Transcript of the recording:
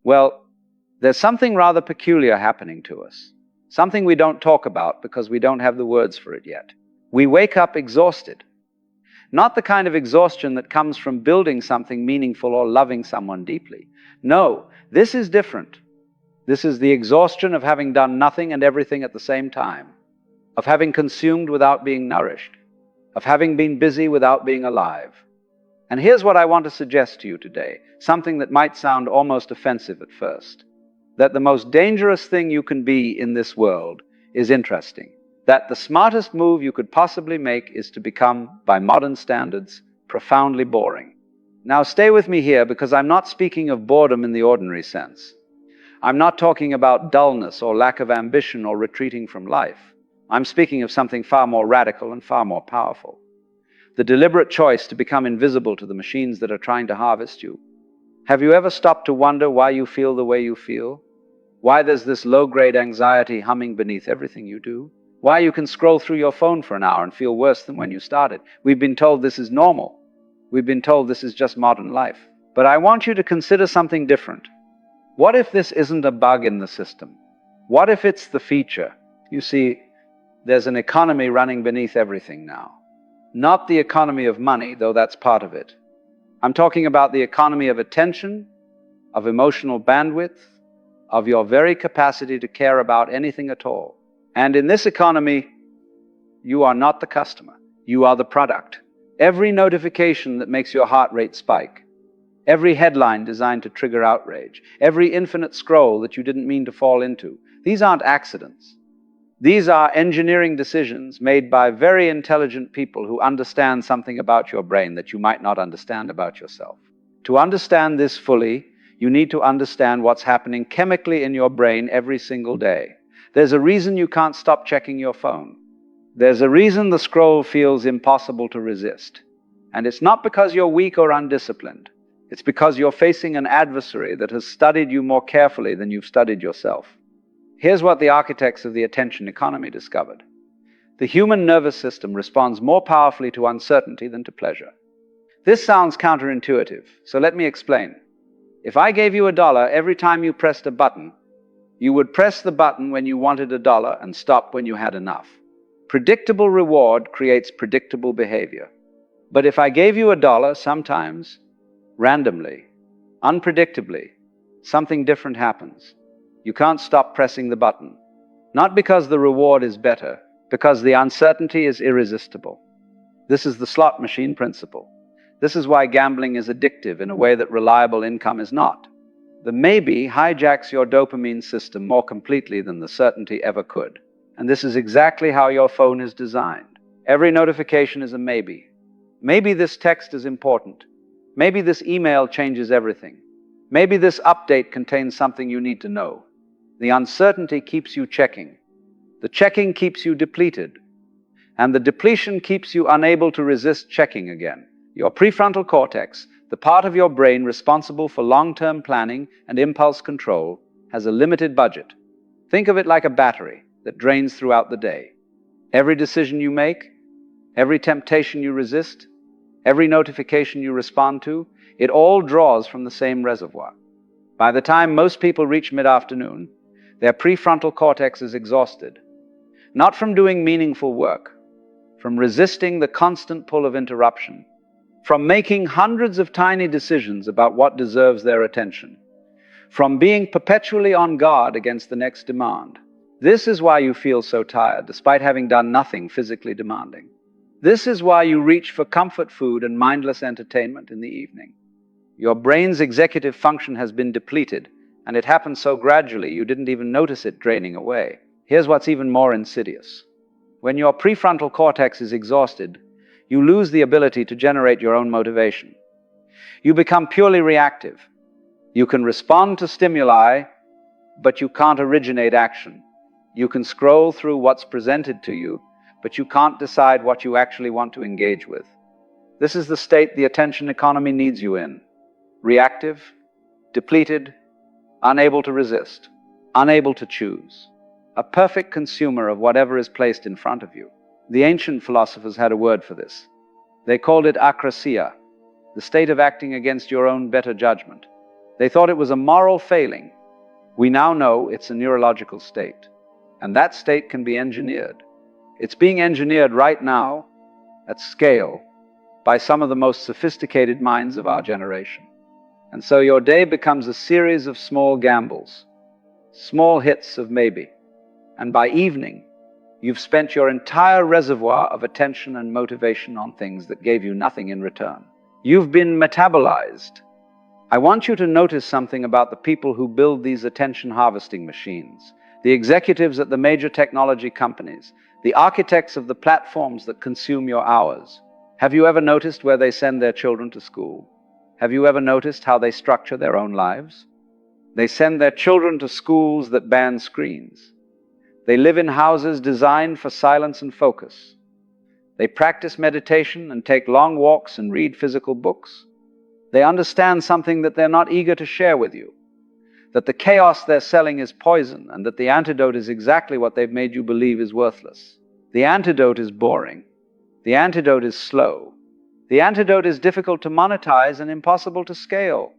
Well, there's something rather peculiar happening to us. Something we don't talk about because we don't have the words for it yet. We wake up exhausted. Not the kind of exhaustion that comes from building something meaningful or loving someone deeply. No, this is different. This is the exhaustion of having done nothing and everything at the same time, of having consumed without being nourished, of having been busy without being alive. And here's what I want to suggest to you today, something that might sound almost offensive at first: that the most dangerous thing you can be in this world is interesting. That the smartest move you could possibly make is to become, by modern standards, profoundly boring. Now stay with me here, because I'm not speaking of boredom in the ordinary sense. I'm not talking about dullness or lack of ambition or retreating from life. I'm speaking of something far more radical and far more powerful. The deliberate choice to become invisible to the machines that are trying to harvest you. Have you ever stopped to wonder why you feel the way you feel? Why there's this low-grade anxiety humming beneath everything you do? Why you can scroll through your phone for an hour and feel worse than when you started? We've been told this is normal. We've been told this is just modern life. But I want you to consider something different. What if this isn't a bug in the system? What if it's the feature? You see, there's an economy running beneath everything now. Not the economy of money, though that's part of it. I'm talking about the economy of attention, of emotional bandwidth, of your very capacity to care about anything at all. And in this economy, you are not the customer. You are the product. Every notification that makes your heart rate spike, every headline designed to trigger outrage, every infinite scroll that you didn't mean to fall into, these aren't accidents. These are engineering decisions made by very intelligent people who understand something about your brain that you might not understand about yourself. To understand this fully, you need to understand what's happening chemically in your brain every single day. There's a reason you can't stop checking your phone. There's a reason the scroll feels impossible to resist. And it's not because you're weak or undisciplined. It's because you're facing an adversary that has studied you more carefully than you've studied yourself. Here's what the architects of the attention economy discovered. The human nervous system responds more powerfully to uncertainty than to pleasure. This sounds counterintuitive, so let me explain. If I gave you $1 every time you pressed a button, you would press the button when you wanted $1 and stop when you had enough. Predictable reward creates predictable behavior. But if I gave you $1 sometimes, randomly, unpredictably, something different happens. You can't stop pressing the button. Not because the reward is better, because the uncertainty is irresistible. This is the slot machine principle. This is why gambling is addictive in a way that reliable income is not. The maybe hijacks your dopamine system more completely than the certainty ever could. And this is exactly how your phone is designed. Every notification is a maybe. Maybe this text is important. Maybe this email changes everything. Maybe this update contains something you need to know. The uncertainty keeps you checking. The checking keeps you depleted. And the depletion keeps you unable to resist checking again. Your prefrontal cortex, the part of your brain responsible for long-term planning and impulse control, has a limited budget. Think of it like a battery that drains throughout the day. Every decision you make, every temptation you resist, every notification you respond to, it all draws from the same reservoir. By the time most people reach mid-afternoon, their prefrontal cortex is exhausted. Not from doing meaningful work, from resisting the constant pull of interruption, from making hundreds of tiny decisions about what deserves their attention, from being perpetually on guard against the next demand. This is why you feel so tired, despite having done nothing physically demanding. This is why you reach for comfort food and mindless entertainment in the evening. Your brain's executive function has been depleted, and it happens so gradually you didn't even notice it draining away. Here's what's even more insidious. When your prefrontal cortex is exhausted, you lose the ability to generate your own motivation. You become purely reactive. You can respond to stimuli, but you can't originate action. You can scroll through what's presented to you, but you can't decide what you actually want to engage with. This is the state the attention economy needs you in. Reactive, depleted, unable to resist, unable to choose. A perfect consumer of whatever is placed in front of you. The ancient philosophers had a word for this. They called it akrasia, the state of acting against your own better judgment. They thought it was a moral failing. We now know it's a neurological state, and that state can be engineered. It's being engineered right now at scale by some of the most sophisticated minds of our generation. And so your day becomes a series of small gambles, small hits of maybe. And by evening, you've spent your entire reservoir of attention and motivation on things that gave you nothing in return. You've been metabolized. I want you to notice something about the people who build these attention harvesting machines, the executives at the major technology companies, the architects of the platforms that consume your hours. Have you ever noticed where they send their children to school? Have you ever noticed how they structure their own lives? They send their children to schools that ban screens. They live in houses designed for silence and focus. They practice meditation and take long walks and read physical books. They understand something that they're not eager to share with you, that the chaos they're selling is poison, and that the antidote is exactly what they've made you believe is worthless. The antidote is boring. The antidote is slow. The antidote is difficult to monetize and impossible to scale.